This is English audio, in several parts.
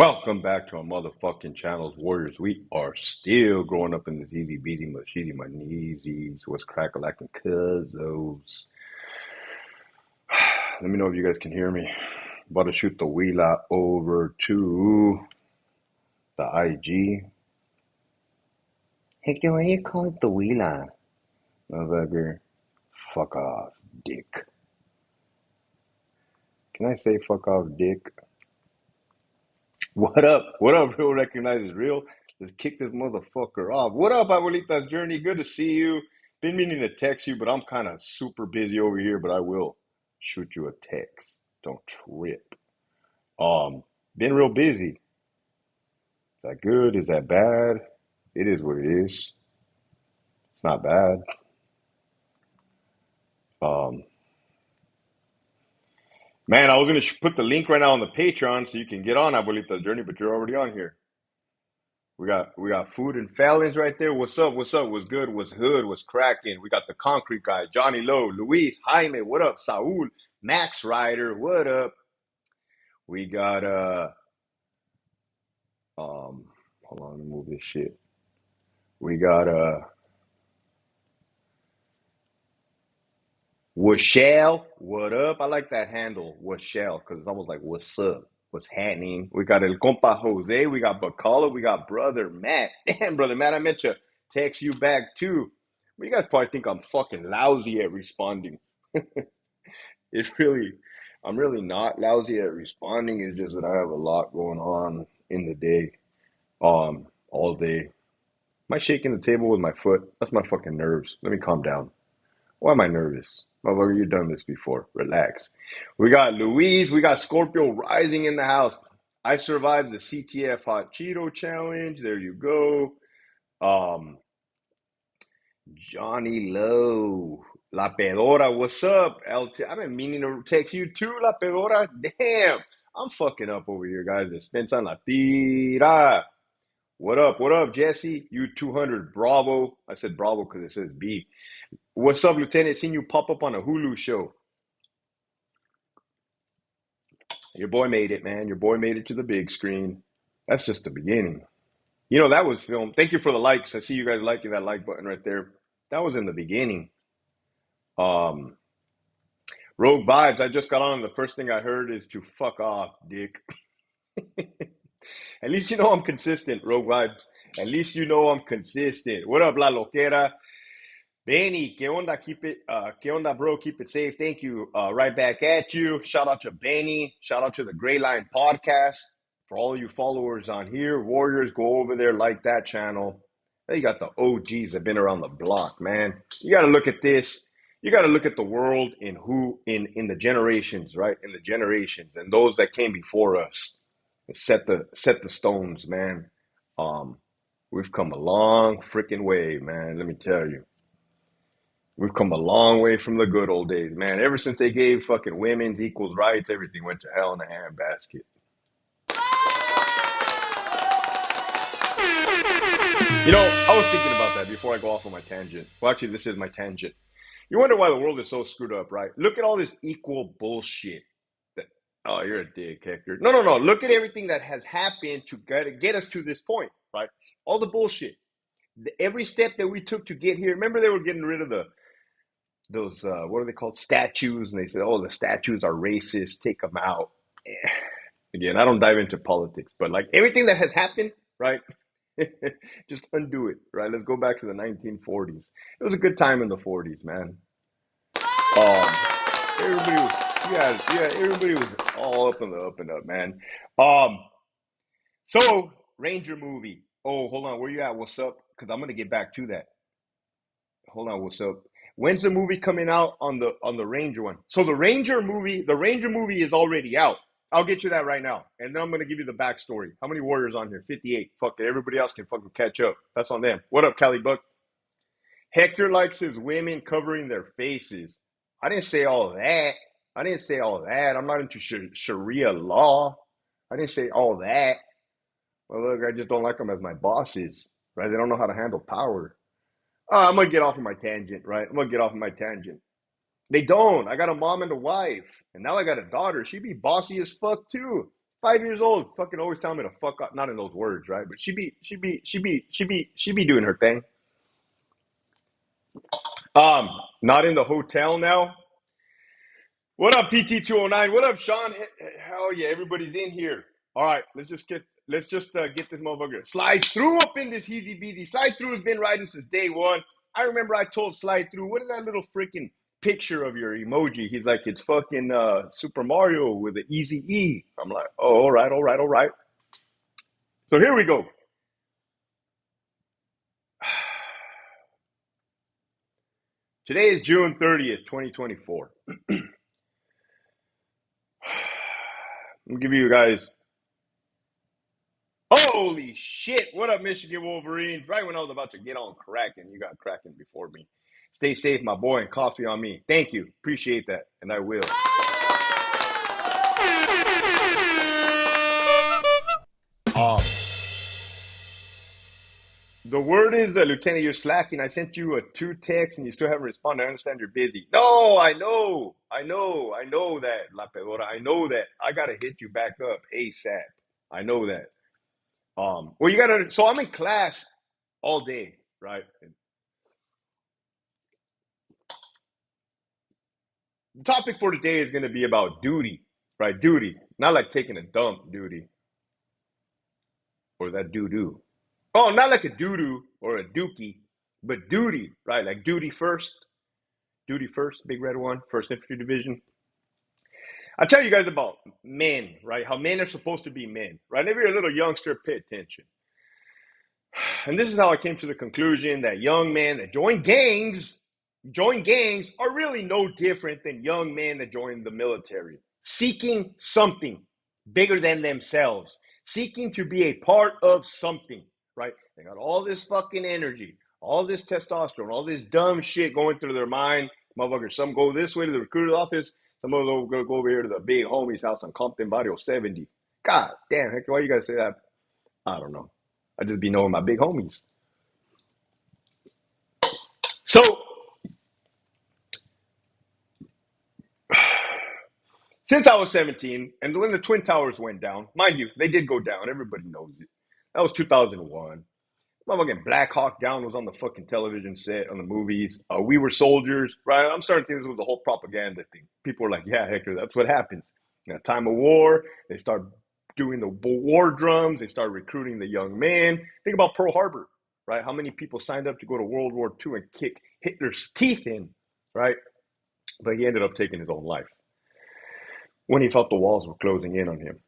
Welcome back to our motherfucking channels, Warriors. We are still growing up in this easy beating, machete, my kneesies, what's crack-a-lacking cuzzos. Let me know if you guys can hear me. About to shoot the wheela over to the IG. Hector, why you call it the wheela? Motherfucker, fuck off, dick. Can I say fuck off, dick? What up? What up, real recognizes real? Let's kick this motherfucker off. What up, Abuelita's Journey? Good to see you. Been meaning to text you, but I'm kind of super busy over here, but I will shoot you a text. Don't trip. Been real busy. Is that good? Is that bad? It is what it is. It's not bad. Um, man, I was gonna put the link right now on the Patreon so you can get on Abuelita's Journey, but you're already on here. We got food and felons right there. What's up? What's up? What's good? What's hood? What's cracking? We got the concrete guy, Johnny Lowe, Luis, Jaime, what up? Saul, Max Ryder, what up? We got hold on, let me move this shit. We got Washell, what up? I like that handle, Washell, because it's almost like what's up? What's happening? We got El Compa Jose, we got Bacala, we got Brother Matt. Damn, Brother Matt, I meant to text you back too. But you guys probably think I'm fucking lousy at responding. It's really, I'm really not lousy at responding. It's just that I have a lot going on in the day, all day. Am I shaking the table with my foot? That's my fucking nerves. Let me calm down. Why am I nervous? Motherfucker, you've done this before. Relax. We got Louise. We got Scorpio Rising in the house. I survived the CTF Hot Cheeto Challenge. There you go. Um, Johnny Lowe. La Pedora, what's up? LT, I've been meaning to text you too, La Pedora. Damn, I'm fucking up over here, guys. Despensa la tira. What up? What up, Jesse? You 200 Bravo. I said Bravo because it says B. What's up, Lieutenant? Seen you pop up on a Hulu show. Your boy made it, man. Your boy made it to the big screen. That's just the beginning. You know, that was filmed. Thank you for the likes. I see you guys liking that like button right there. That was in the beginning. Um, Rogue Vibes, I just got on. The first thing I heard is to fuck off, dick. At least you know I'm consistent, Rogue Vibes. At least you know I'm consistent. What up, La Loquera? Benny, ¿qué onda? Keep it, ¿qué onda, bro? Keep it safe. Thank you. Right back at you. Shout out to Benny. Shout out to the Gray Line Podcast. For all you followers on here, Warriors, go over there, like that channel. You got the OGs that have been around the block, man. You got to look at this. You got to look at the world in the generations, right? In the generations and those that came before us. Set the stones, man. We've come a long freaking way, man. Let me tell you. We've come a long way from the good old days, man. Ever since they gave fucking women's equals rights, everything went to hell in a handbasket. You know, I was thinking about that before I go off on my tangent. Well, actually, this is my tangent. You wonder why the world is so screwed up, right? Look at all this equal bullshit. That, oh, you're a dick, Hector. No, no, no. Look at everything that has happened to get us to this point, right? All the bullshit. Every step that we took to get here. Remember, they were getting rid of those what are they called, statues, and they said, oh, the statues are racist, take them out. Again, I don't dive into politics, but like everything that has happened, right? Just undo it, right? Let's go back to the 1940s. It was a good time in the 40s, man. um Everybody was, yeah, everybody was all up and up and up, man. um so Ranger movie. Oh, hold on, where you at? What's up? Because I'm gonna get back to that. Hold on, what's up? When's the movie coming out on the Ranger one? So the Ranger movie is already out. I'll get you that right now. And then I'm gonna give you the backstory. How many warriors on here? 58. Fuck it. Everybody else can fucking catch up. That's on them. What up, Cali Buck? Hector likes his women covering their faces. I didn't say all that. I didn't say all that. I'm not into Sharia law. I didn't say all that. Well, look, I just don't like them as my bosses, right? They don't know how to handle power. I'm gonna get off of my tangent, right? I'm gonna get off of my tangent. They don't. I got a mom and a wife, and now I got a daughter. She be bossy as fuck too. 5 years old, fucking always telling me to fuck up. Not in those words, right? But she be doing her thing. Not in the hotel now. What up, PT209? What up, Sean? Hell yeah, everybody's in here. All right, let's just get this motherfucker. Slide through up in this easy beasy. Slide through has been riding since day one. I remember I told Slide through, what is that little freaking picture of your emoji? He's like, it's fucking Super Mario with an easy E. I'm like, oh, all right, all right, all right. So here we go. Today is June 30th, 2024. I'm gonna give you guys. Holy shit! What up, Michigan Wolverines? Right when I was about to get on cracking, you got cracking before me. Stay safe, my boy, and coffee on me. Thank you. Appreciate that, and I will. Um, the word is, Lieutenant, you're slacking. I sent you two texts, and you still haven't responded. I understand you're busy. No, I know that, La Pedora. I know that. I gotta hit you back up ASAP. I know that. Well, you gotta. So I'm in class all day, right? The topic for today is going to be about duty, right? Duty, not like taking a dump, duty, or that doo doo. Oh, not like a doo doo or a dookie, but duty, right? Like duty first, big red one, First Infantry Division. I tell you guys about men, right? How men are supposed to be men, right? If you're a little youngster, pay attention. And this is how I came to the conclusion that young men that join gangs are really no different than young men that join the military, seeking something bigger than themselves, seeking to be a part of something, right? They got all this fucking energy, all this testosterone, all this dumb shit going through their mind. Motherfuckers, some go this way to the recruiter's office, some of them go over here to the big homie's house on Compton Barrio 70. God damn, Hector, why you gotta say that? I don't know. I just be knowing my big homies. So since I was 17, and when the Twin Towers went down, mind you, they did go down. Everybody knows it. That was 2001. Motherfucking Black Hawk Down was on the fucking television set, on the movies. We Were Soldiers, right? I'm starting to think this was the whole propaganda thing. People were like, yeah, Hector, that's what happens. In a time of war, they start doing the war drums. They start recruiting the young men. Think about Pearl Harbor, right? How many people signed up to go to World War II and kick Hitler's teeth in, right? But he ended up taking his own life when he felt the walls were closing in on him.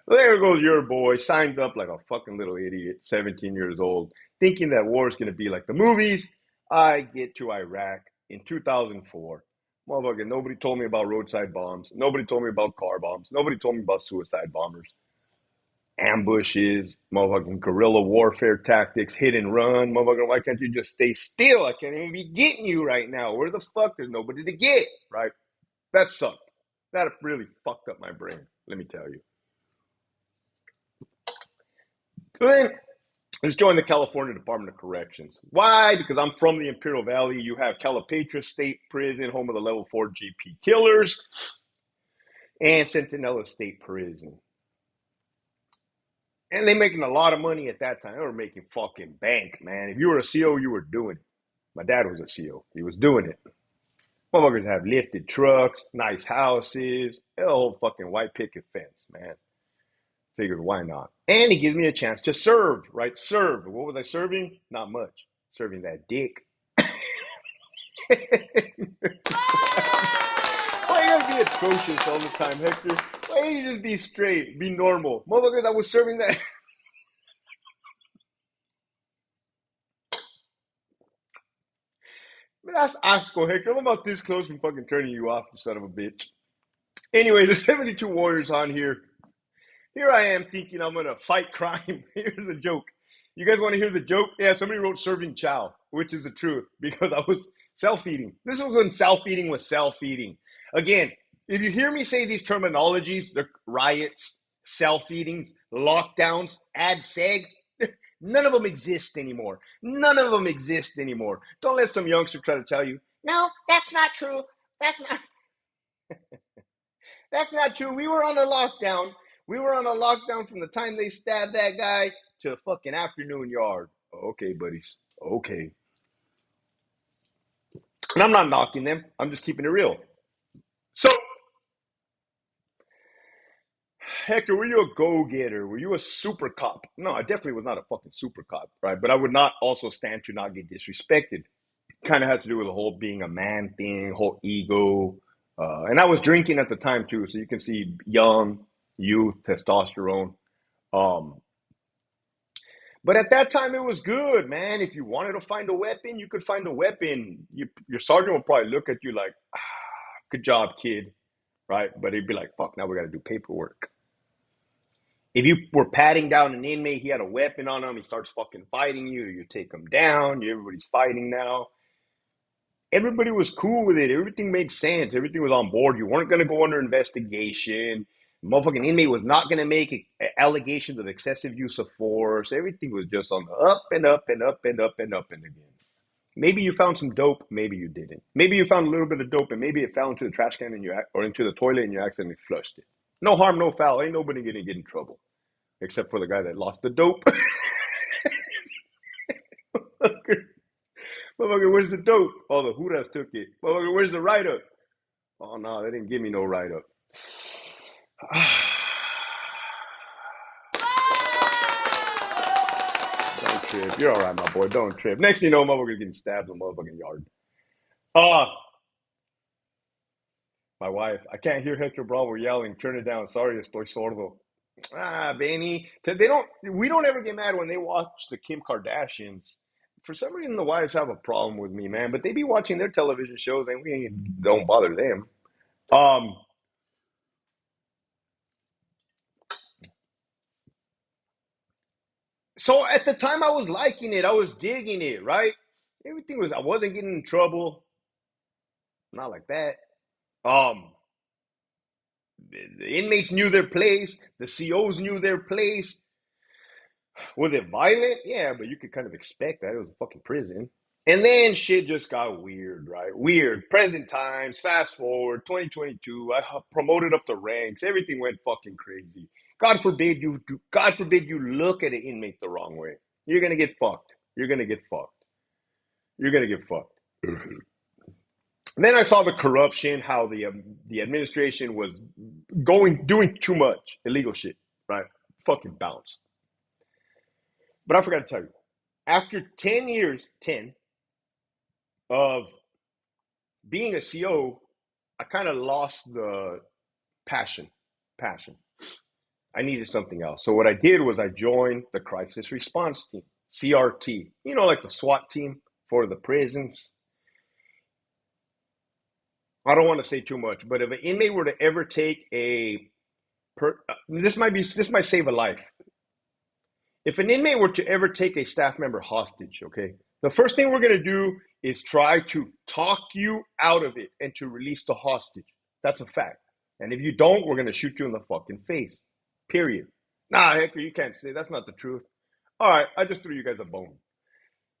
There goes your boy, signs up like a fucking little idiot, 17 years old, thinking that war is going to be like the movies. I get to Iraq in 2004. Motherfucker, nobody told me about roadside bombs. Nobody told me about car bombs. Nobody told me about suicide bombers. Ambushes, motherfucking guerrilla warfare tactics, hit and run. Motherfucker, why can't you just stay still? I can't even be getting you right now. Where the fuck? There's nobody to get, right? That sucked. That really fucked up my brain, let me tell you. So then, let's join the California Department of Corrections. Why? Because I'm from the Imperial Valley. You have Calipatria State Prison, home of the level 4 GP killers, and Centinela State Prison. And they making a lot of money at that time. They were making fucking bank, man. If you were a CO, you were doing it. My dad was a CO. He was doing it. Motherfuckers have lifted trucks, nice houses, a whole fucking white picket fence, man. Figured, why not? And he gives me a chance to serve, right? Serve. What was I serving? Not much. Serving that dick. Why you gotta be atrocious all the time, Hector? Why can't you just be straight, be normal? Motherfuckers, I was serving that. Man, that's asshole, Hector. I'm about this close from fucking turning you off, you son of a bitch. Anyways, there's 72 warriors on here. Here I am thinking I'm going to fight crime. Here's a joke. You guys want to hear the joke? Yeah, somebody wrote serving chow, which is the truth, because I was self-feeding. This was when self-feeding was self-feeding. Again, if you hear me say these terminologies, the riots, self-feedings, lockdowns, ad seg, none of them exist anymore. None of them exist anymore. Don't let some youngster try to tell you, no, that's not true. That's not. That's not true. We were on a lockdown. We were on a lockdown from the time they stabbed that guy to the fucking afternoon yard. Okay, buddies. Okay. And I'm not knocking them. I'm just keeping it real. So, Hector, were you a go-getter? Were you a super cop? No, I definitely was not a fucking super cop, right? But I would not also stand to not get disrespected. Kind of had to do with the whole being a man thing, whole ego. And I was drinking at the time too, so you can see young, youth, testosterone. Um, but at that time, it was good, man. If you wanted to find a weapon, you could find a weapon. Your sergeant would probably look at you like, good job, kid, right? But he'd be like, fuck, now we got to do paperwork. If you were patting down an inmate, he had a weapon on him, he starts fucking fighting you, you take him down, everybody's fighting now. Everybody was cool with it. Everything made sense. Everything was on board. You weren't going to go under investigation. The motherfucking inmate was not going to make allegations of excessive use of force. Everything was just on the up and up and up and up and up and again. Maybe you found some dope. Maybe you didn't. Maybe you found a little bit of dope and maybe it fell into the trash can and or into the toilet and you accidentally flushed it. No harm, no foul. Ain't nobody going to get in trouble except for the guy that lost the dope. Motherfucker, where's the dope? Oh, the Judas took it. Motherfucker, where's the write-up? Oh, no, they didn't give me no write-up. Don't trip. You're all right, my boy. Don't trip. Next thing you know, motherfucker's getting stabbed in the motherfucking yard. My wife. I can't hear Hector Bravo yelling. Turn it down. Sorry, estoy sordo. Benny. We don't ever get mad when they watch the Kim Kardashians. For some reason, the wives have a problem with me, man. But they be watching their television shows, and we don't bother them. Um, so at the time, I was liking it. I was digging it, right? Everything was. I wasn't getting in trouble. Not like that. Um, the inmates knew their place. The COs knew their place. Was it violent? Yeah, but you could kind of expect that. It was a fucking prison. And then shit just got weird, right? Weird. Present times, fast forward, 2022, I promoted up the ranks. Everything went fucking crazy. God forbid you look at an inmate the wrong way. You're gonna get fucked. You're gonna get fucked. You're gonna get fucked. And then I saw the corruption, how the administration was doing too much illegal shit, right? Fucking bounced. But I forgot to tell you, after 10 years, 10 of being a CO, I kind of lost the passion. Passion. I needed something else. So what I did was I joined the crisis response team, CRT. You know, like the SWAT team for the prisons. I don't want to say too much, but if an inmate were to ever take this might save a life. If an inmate were to ever take a staff member hostage, okay, the first thing we're going to do is try to talk you out of it and to release the hostage. That's a fact. And if you don't, we're going to shoot you in the fucking face. Period. Nah, Hector, you can't say that's not the truth. All right, I just threw you guys a bone.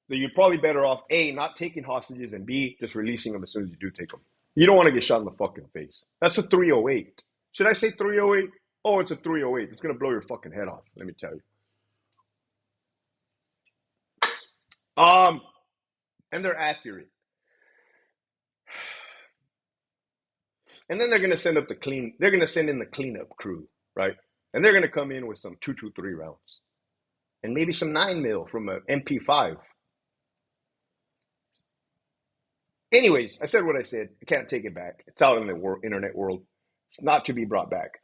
So you're probably better off, A, not taking hostages, and B, just releasing them as soon as you do take them. You don't want to get shot in the fucking face. That's a 308. Should I say 308? Oh, it's a 308. It's going to blow your fucking head off, let me tell you. And they're accurate. And then they're gonna send up the clean. They're gonna send in the cleanup crew, right? And they're gonna come in with some 223 rounds, and maybe some 9 mil from a MP5. Anyways, I said what I said. I can't take it back. It's out in the internet world. It's not to be brought back.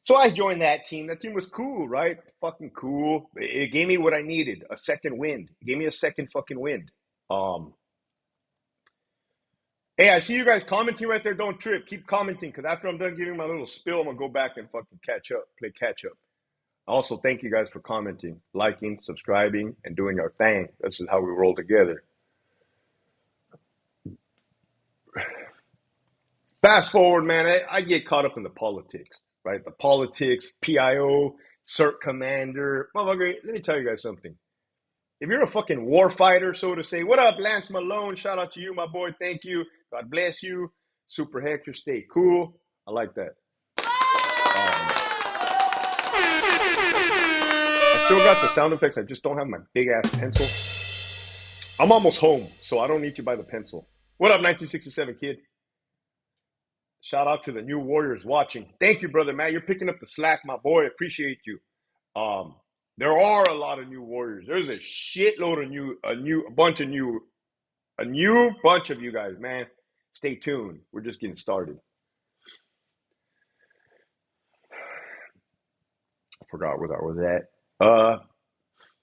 So I joined that team. That team was cool, right? Fucking cool. It gave me what I needed, a second wind. It gave me a second fucking wind. Um, Hey, I see you guys commenting right there. Don't trip. Keep commenting because after I'm done giving my little spill, I'm going to go back and fucking catch up, play catch up. Also, thank you guys for commenting, liking, subscribing, and doing our thing. This is how we roll together. Fast forward, man, I get caught up in the politics, right? The politics, PIO, CERT commander. Motherfucker, let me tell you guys something. If you're a fucking war fighter, so to say, what up, Lance Malone? Shout out to you, my boy. Thank you. God bless you. Super Hector, stay cool. I like that. I still got the sound effects. I just don't have my big ass pencil. I'm almost home, so I don't need to buy the pencil. What up, 1967 kid? Shout out to the new warriors watching. Thank you, brother Matt. You're picking up the slack, my boy. Appreciate you. Um, there are a lot of new warriors. There's a shitload of a new bunch of you guys, man. Stay tuned. We're just getting started. I forgot where that was at.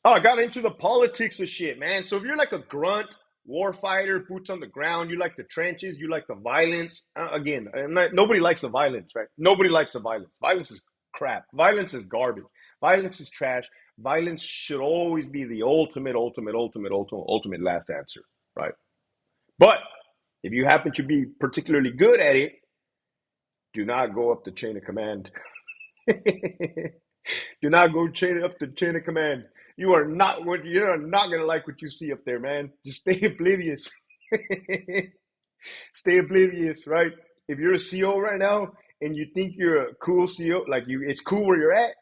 I got into the politics of shit, man. So if you're like a grunt war fighter, boots on the ground, you like the trenches, you like the violence. Again, nobody likes the violence, right? Nobody likes the violence. Violence is crap. Violence is garbage. Violence is trash. Violence should always be the ultimate last answer, right? But if you happen to be particularly good at it, do not go up the chain of command. Do not go chain up the chain of command. You're not gonna like what you see up there, man. Just stay oblivious. Stay oblivious, right? If you're a CO right now and you think you're a cool CO, like it's cool where you're at,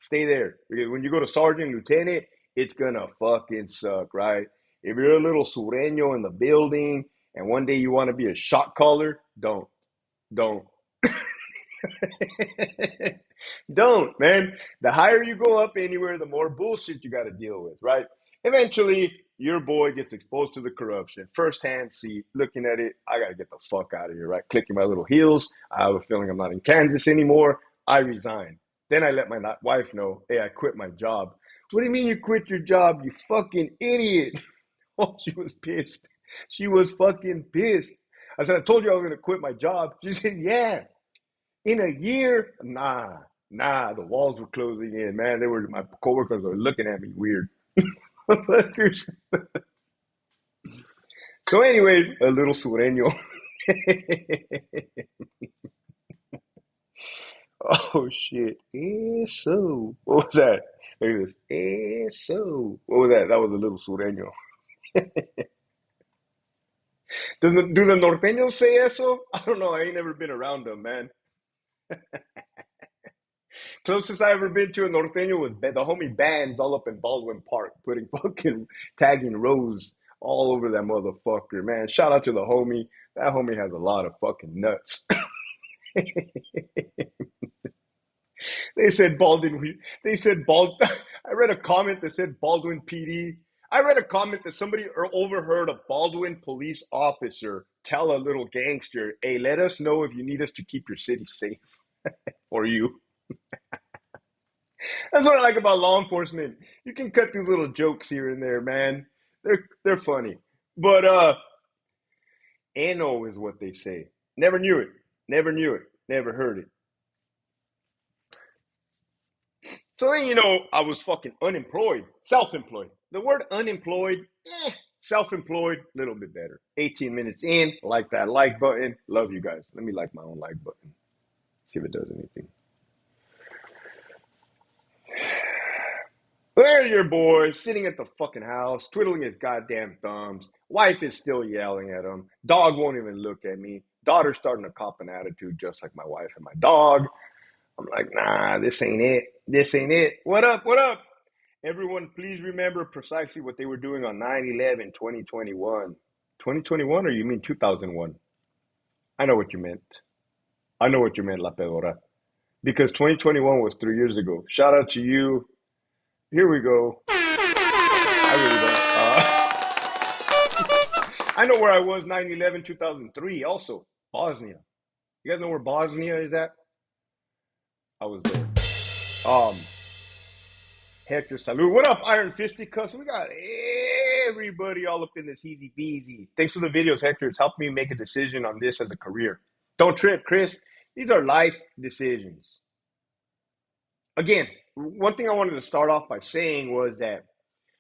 stay there. Because when you go to sergeant, lieutenant, it's gonna fucking suck, right? If you're a little sureño in the building and one day you want to be a shot caller, don't. Don't, man. The higher you go up anywhere, the more bullshit you got to deal with, right? Eventually, your boy gets exposed to the corruption. Firsthand, see, looking at it, I got to get the fuck out of here, right? Clicking my little heels. I have a feeling I'm not in Kansas anymore. I resign. Then I let my wife know, hey, I quit my job. What do you mean you quit your job, you fucking idiot? Oh, she was pissed. She was fucking pissed. I said, I told you I was going to quit my job. She said, yeah. In a year, nah, the walls were closing in, man. My coworkers were looking at me weird. So, anyways, a little sureño. Oh shit. Eso. What was that? Look at this. Eso. What was that? That was a little sureño. Do the norteños say eso? I don't know. I ain't never been around them, man. Closest I ever been to a norteño was the homie bands all up in Baldwin Park, putting fucking tagging rows all over that motherfucker, man. Shout out to the homie. That homie has a lot of fucking nuts. They said Baldwin. They said Bald. I read a comment that said Baldwin PD. I read a comment that somebody overheard a Baldwin police officer tell a little gangster, "Hey, let us know if you need us to keep your city safe for you." That's what I like about law enforcement. You can cut these little jokes here and there, man. They're funny. But ano is what they say. Never knew it. Never knew it. Never heard it. So then I was fucking unemployed, self-employed. The word unemployed, self-employed, a little bit better. 18 minutes in, like that like button. Love you guys. Let me like my own like button. See if it does anything. There's your boy sitting at the fucking house, twiddling his goddamn thumbs. Wife is still yelling at him. Dog won't even look at me. Daughter's starting to cop an attitude just like my wife and my dog. I'm like, nah, this ain't it. This ain't it. What up? What up? Everyone, please remember precisely what they were doing on 9/11, 2021. 2021 or you mean 2001? I know what you meant. I know what you meant, La Pedora. Because 2021 was 3 years ago. Shout out to you. Here we go. I really don't. I know where I was 9/11, 2003 also. Bosnia. You guys know where Bosnia is at? I was there. Hector, salute. What up, Iron Fisticuffs? We got everybody all up in this easy beasy. Thanks for the videos, Hector. It's helped me make a decision on this as a career. Don't trip, Chris. These are life decisions. Again, one thing I wanted to start off by saying was that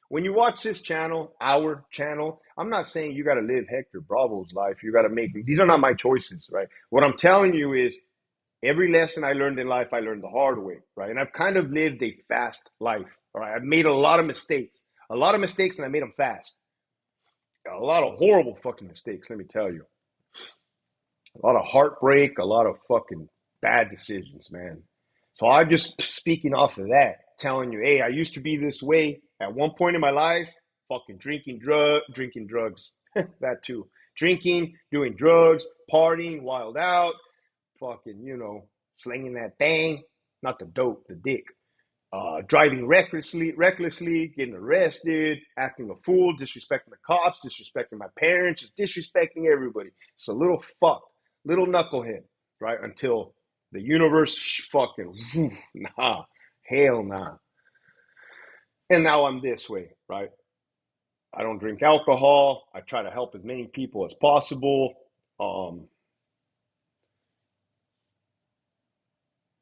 when you watch this channel, our channel, I'm not saying you got to live Hector Bravo's life. You got to make these are not my choices, right? What I'm telling you is every lesson I learned in life, I learned the hard way, right? And I've kind of lived a fast life, all right? I've made a lot of mistakes, and I made them fast. A lot of horrible fucking mistakes, let me tell you. A lot of heartbreak, a lot of fucking bad decisions, man. So I'm just speaking off of that, telling you, hey, I used to be this way at one point in my life, fucking drinking drugs, that too, drinking, doing drugs, partying, wild out, fucking, slinging that thing, not the dope, the dick. Driving recklessly, getting arrested, acting a fool, disrespecting the cops, disrespecting my parents, just disrespecting everybody. It's a little fuck, little knucklehead, right? Until the universe fucking, nah, hell nah. And now I'm this way, right? I don't drink alcohol. I try to help as many people as possible. Um,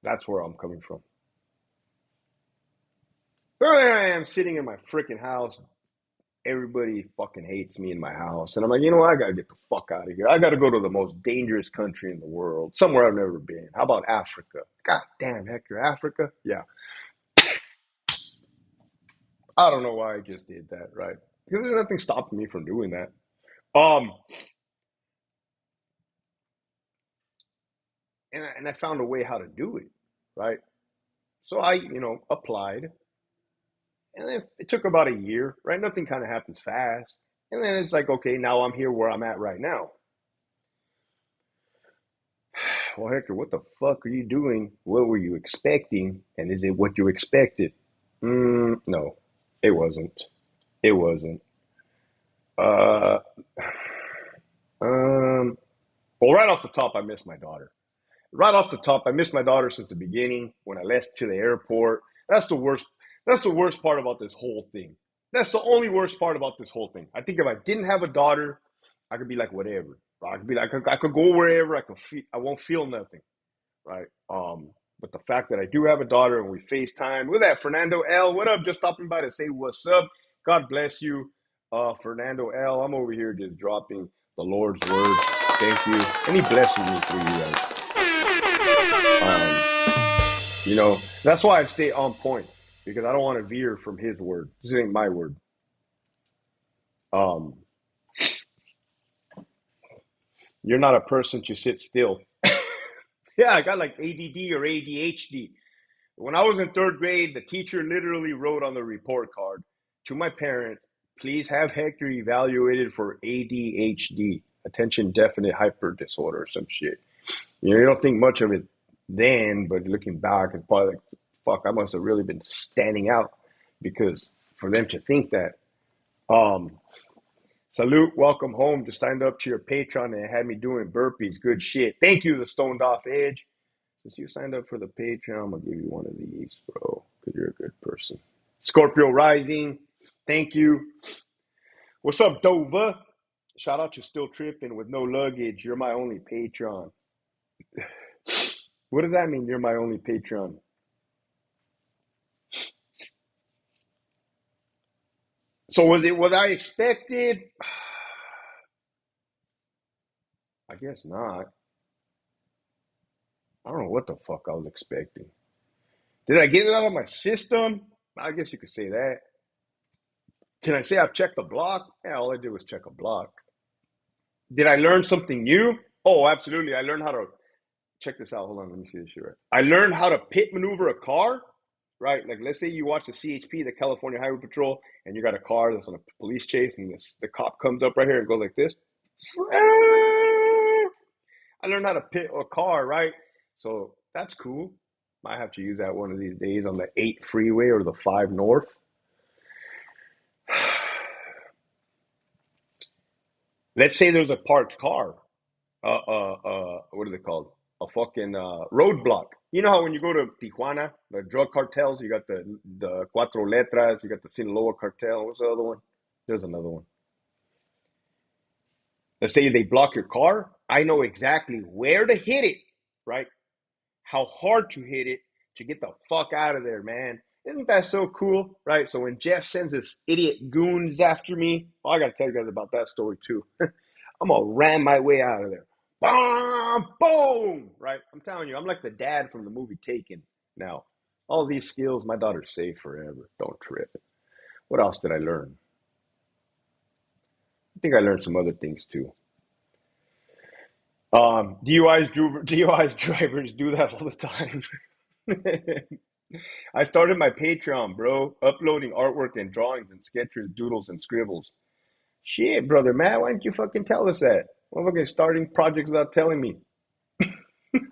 that's where I'm coming from. So there I am sitting in my freaking house. Everybody fucking hates me in my house. And I'm like, you know what? I got to get the fuck out of here. I got to go to the most dangerous country in the world, somewhere I've never been. How about Africa? God damn, Hector, Africa? Yeah. I don't know why I just did that, right? Because there's nothing stopping me from doing that. Um, and I found a way how to do it, right? So I, applied. And then it took about a year, right? Nothing kind of happens fast. And then it's like, okay, now I'm here where I'm at right now. Well, Hector, what the fuck are you doing? What were you expecting? And is it what you expected? No, it wasn't. It wasn't. Uh, um, well, right off the top, I miss my daughter. Right off the top, I missed my daughter since the beginning when I left to the airport. That's the worst. That's the worst part about this whole thing. That's the only worst part about this whole thing. I think if I didn't have a daughter, I could be like whatever. I could be like I could go wherever. I won't feel nothing, right? But the fact that I do have a daughter and we FaceTime with that Fernando L. What up? Just stopping by to say what's up. God bless you, Fernando L. I'm over here just dropping the Lord's word. Thank you, and He blesses me through you guys. That's why I stay on point because I don't want to veer from His word. This ain't my word. Um, you're not a person to sit still. Yeah, I got like ADD or ADHD. When I was in third grade, the teacher literally wrote on the report card to my parent, please have Hector evaluated for ADHD, attention deficit hyper disorder or some shit. You don't think much of it then, but looking back, it's probably like, fuck, I must have really been standing out because for them to think that. Um, Salute, welcome home. Just signed up to your Patreon and had me doing burpees. Good shit. Thank you, the Stoned Off Edge. Since you signed up for the Patreon, I'm going to give you one of these, bro, because you're a good person. Scorpio Rising, thank you. What's up, Dova? Shout out to Still Tripping with no luggage. You're my only Patreon. What does that mean, you're my only Patreon? So was it what I expected? I guess not. I don't know what the fuck I was expecting. Did I get it out of my system? I guess you could say that. Can I say I've checked the block? Yeah, all I did was check a block. Did I learn something new? Oh, absolutely. I learned how to check this out. Hold on, let me see this shit right. I learned how to pit maneuver a car, right? Like, let's say you watch the CHP, the California Highway Patrol, and you got a car that's on a police chase, and the cop comes up right here and goes like this. I learned how to pit a car, right? So that's cool. Might have to use that one of these days on the 8 freeway or the 5 north. Let's say there's a parked car. What are they called? A fucking roadblock. You know how when you go to Tijuana, the drug cartels, you got the Cuatro Letras, you got the Sinaloa cartel. What's the other one? There's another one. Let's say they block your car. I know exactly where to hit it, right? How hard to hit it to get the fuck out of there, man. Isn't that so cool, right? So when Jeff sends his idiot goons after me, well, I got to tell you guys about that story too. I'm going to ram my way out of there. Boom, boom, right? I'm telling you, I'm like the dad from the movie Taken. Now, all these skills, my daughter's safe forever. Don't trip. What else did I learn? I think I learned some other things too. DUIs drivers do that all the time. I started my Patreon, bro, uploading artwork and drawings and sketches, doodles and scribbles. Shit, brother, man, why didn't you fucking tell us that? Motherfucking starting projects without telling me.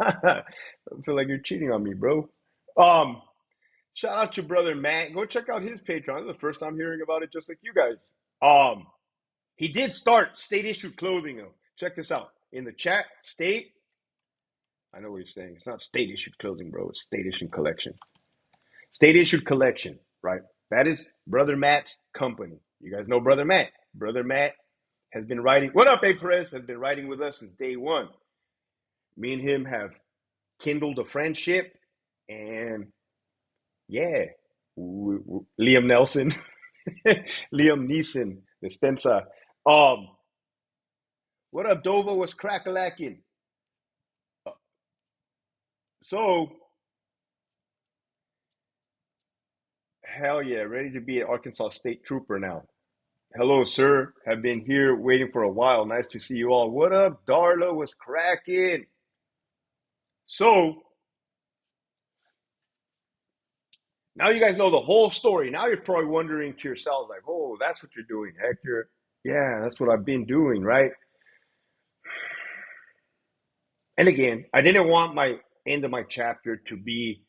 I feel like you're cheating on me, bro. Um, Shout out to brother Matt. Go check out his Patreon. This is the first time hearing about it, just like you guys. Um, he did start state issued clothing though. Check this out in the chat. State. I know what he's saying. It's not state issued clothing, bro. It's state issued collection. State issued collection, right? That is brother Matt's company. You guys know brother Matt. Brother Matt has been writing. What up, A. Perez? Has been writing with us since day one. Me and him have kindled a friendship, and yeah, Liam Nelson, Liam Neeson, Despensa. Um, what up, Dova? Was crack-a-lacking? So, hell yeah, ready to be an Arkansas State Trooper now. Hello, sir. Have been here waiting for a while. Nice to see you all. What up, Darla? Was cracking? So, now you guys know the whole story. Now you're probably wondering to yourselves, like, oh, that's what you're doing, Hector. Yeah, that's what I've been doing, right? And again, I didn't want my end of my chapter to be,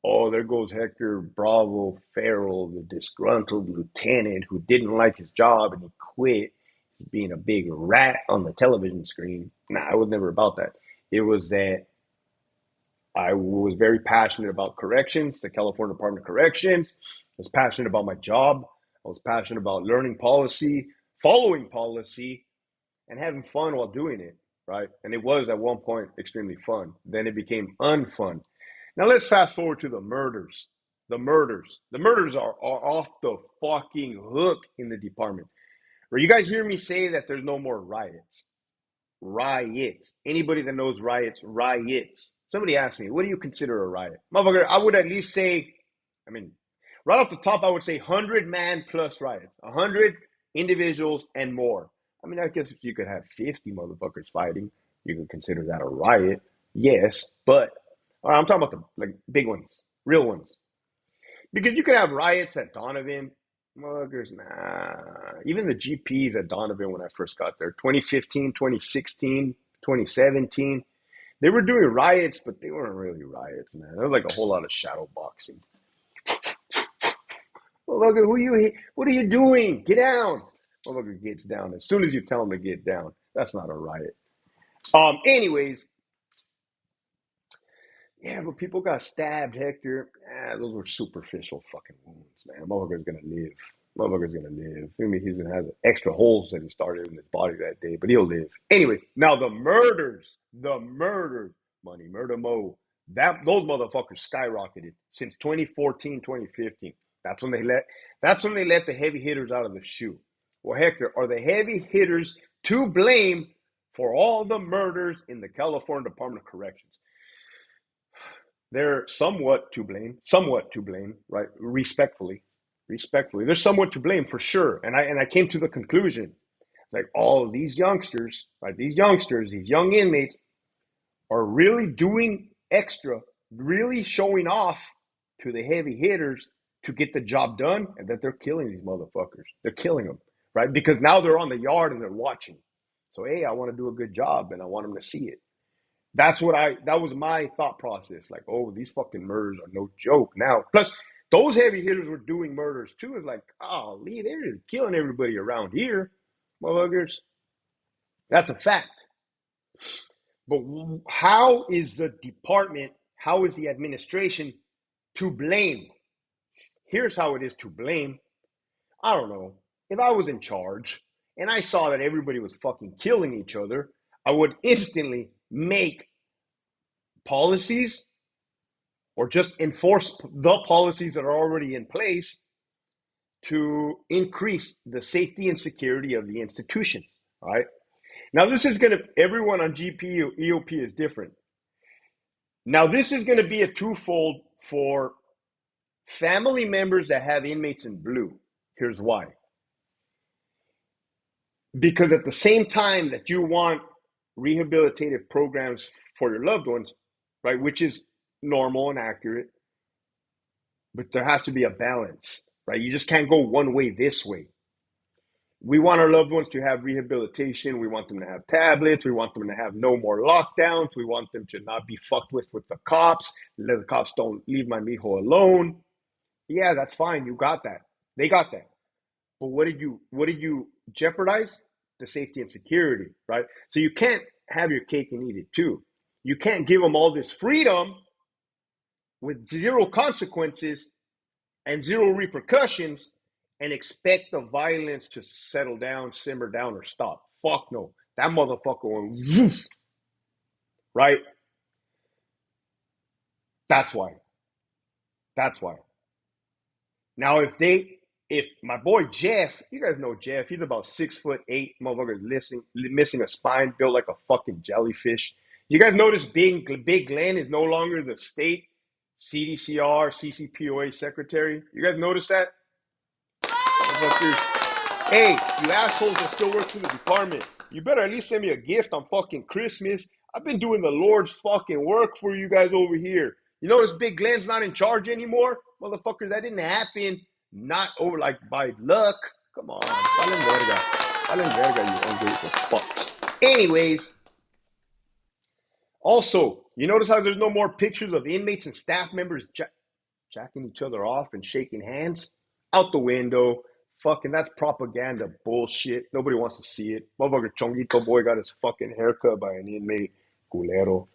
oh, there goes Hector Bravo Farrell, the disgruntled lieutenant who didn't like his job and he quit being a big rat on the television screen. Nah, I was never about that. It was that I was very passionate about corrections, the California Department of Corrections. I was passionate about my job. I was passionate about learning policy, following policy, and having fun while doing it, right? And it was at one point extremely fun. Then it became unfun. Now let's fast forward to the murders. The murders. The murders are off the fucking hook in the department. Where you guys hear me say that there's no more riots. Riots. Anybody that knows riots, riots. Somebody asked me, what do you consider a riot? Motherfucker, I would at least say, I mean, right off the top, I would say 100-man plus riots. 100 individuals and more. I mean, I guess if you could have 50 motherfuckers fighting, you could consider that a riot. Yes, but all right, I'm talking about the like big ones, real ones. Because you could have riots at Donovan. Motherfuckers, nah. Even the GPs at Donovan when I first got there, 2015, 2016, 2017, they were doing riots, but they weren't really riots, man. There was like a whole lot of shadow boxing. Motherfucker, what are you doing? Get down. Motherfucker gets down. As soon as you tell him to get down, that's not a riot. Anyways, yeah, but people got stabbed, Hector. Those were superficial fucking wounds, man. Motherfucker's gonna live. Motherfucker's gonna live. I mean, he's gonna have extra holes that he started in his body that day, but he'll live. Anyways, now the murders, money, murder mo. Those motherfuckers skyrocketed since 2014, 2015. That's when they let the heavy hitters out of the shoe. Well, Hector, are the heavy hitters to blame for all the murders in the California Department of Corrections? They're somewhat to blame, right? Respectfully, they're somewhat to blame for sure. And I came to the conclusion, like all of these youngsters, right? These young inmates are really doing extra, really showing off to the heavy hitters to get the job done, and that they're killing these motherfuckers. They're killing them, right? Because now they're on the yard and they're watching. So hey, I want to do a good job and I want them to see it. That was my thought process. Like, oh, these fucking murders are no joke now. Plus, those heavy hitters were doing murders too. It's like, oh, Lee, they're just killing everybody around here, motherfuckers. That's a fact. But how is the department, how is the administration to blame? Here's how it is to blame. I don't know. If I was in charge and I saw that everybody was fucking killing each other, I would instantly make policies or just enforce the policies that are already in place to increase the safety and security of the institution. All right. Now, this is going to, everyone on GP or EOP is different. Now, this is going to be a twofold for family members that have inmates in blue. Here's why. Because at the same time that you want rehabilitative programs for your loved ones, right, which is normal and accurate, but there has to be a balance, right? You just can't go one way this way. We want our loved ones to have rehabilitation. We want them to have tablets. We want them to have no more lockdowns. We want them to not be fucked with the cops. Let the cops don't leave my mijo alone. Yeah, that's fine. You got that. They got that. But what did you jeopardize? The safety and security, right? So you can't have your cake and eat it too. You can't give them all this freedom with zero consequences and zero repercussions and expect the violence to settle down, simmer down, or stop. Fuck no. That motherfucker went woof, right? That's why. That's why. Now, if my boy Jeff, you guys know Jeff, he's about 6'8", motherfucker, missing a spine, built like a fucking jellyfish. You guys notice Big Glenn is no longer the state CDCR, CCPOA secretary? You guys notice that? Motherfuckers. Hey, you assholes that still work for the department, you better at least send me a gift on fucking Christmas. I've been doing the Lord's fucking work for you guys over here. You notice Big Glenn's not in charge anymore? Motherfuckers, that didn't happen. Not over like by luck. Come on. Valen verga. Valen verga, you ungrateful fucks. Anyways, also, you notice how there's no more pictures of inmates and staff members jacking each other off and shaking hands? Out the window. Fucking, that's propaganda bullshit. Nobody wants to see it. Motherfucker Chonguito boy got his fucking haircut by an inmate. Culero.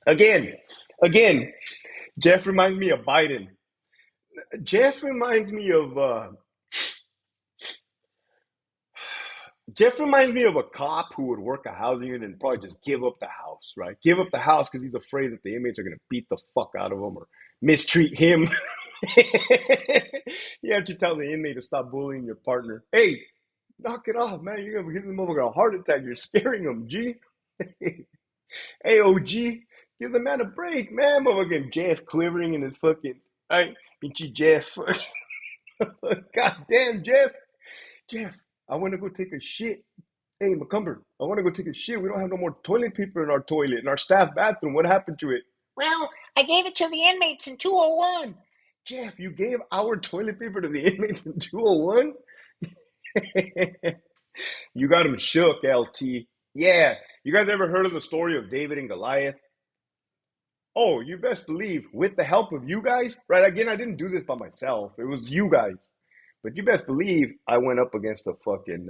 Again, again, Jeff reminds me of Biden. Jeff reminds me of Jeff reminds me of a cop who would work a housing unit and probably just give up the house, right? Give up the house because he's afraid that the inmates are going to beat the fuck out of him or mistreat him. You have to tell the inmate to stop bullying your partner. Hey, knock it off, man. You're going to give the motherfucker a heart attack. You're scaring him, G. Hey, OG, give the man a break, man. Motherfucking Jeff quivering in his fucking, right? Pinchy Jeff. God damn, Jeff. Jeff, I want to go take a shit. Hey, McCumber, I want to go take a shit. We don't have no more toilet paper in our toilet, in our staff bathroom. What happened to it? Well, I gave it to the inmates in 201. Jeff, you gave our toilet paper to the inmates in 201? You got him shook, LT. Yeah. You guys ever heard of the story of David and Goliath? Oh, you best believe, with the help of you guys, right? Again, I didn't do this by myself. It was you guys. But you best believe I went up against the fucking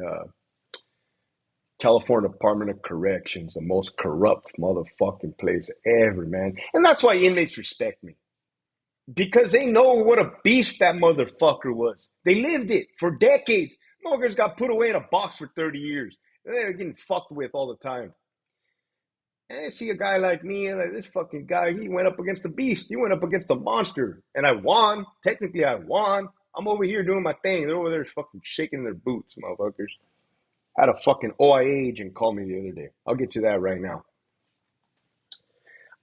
California Department of Corrections, the most corrupt motherfucking place ever, man. And that's why inmates respect me. Because they know what a beast that motherfucker was. They lived it for decades. Motherfuckers got put away in a box for 30 years. They're getting fucked with all the time. And I see a guy like me, and like this fucking guy, he went up against the beast. He went up against a monster. And I won. Technically, I won. I'm over here doing my thing. They're over there fucking shaking their boots, motherfuckers. I had a fucking OIA agent call me the other day. I'll get to that right now.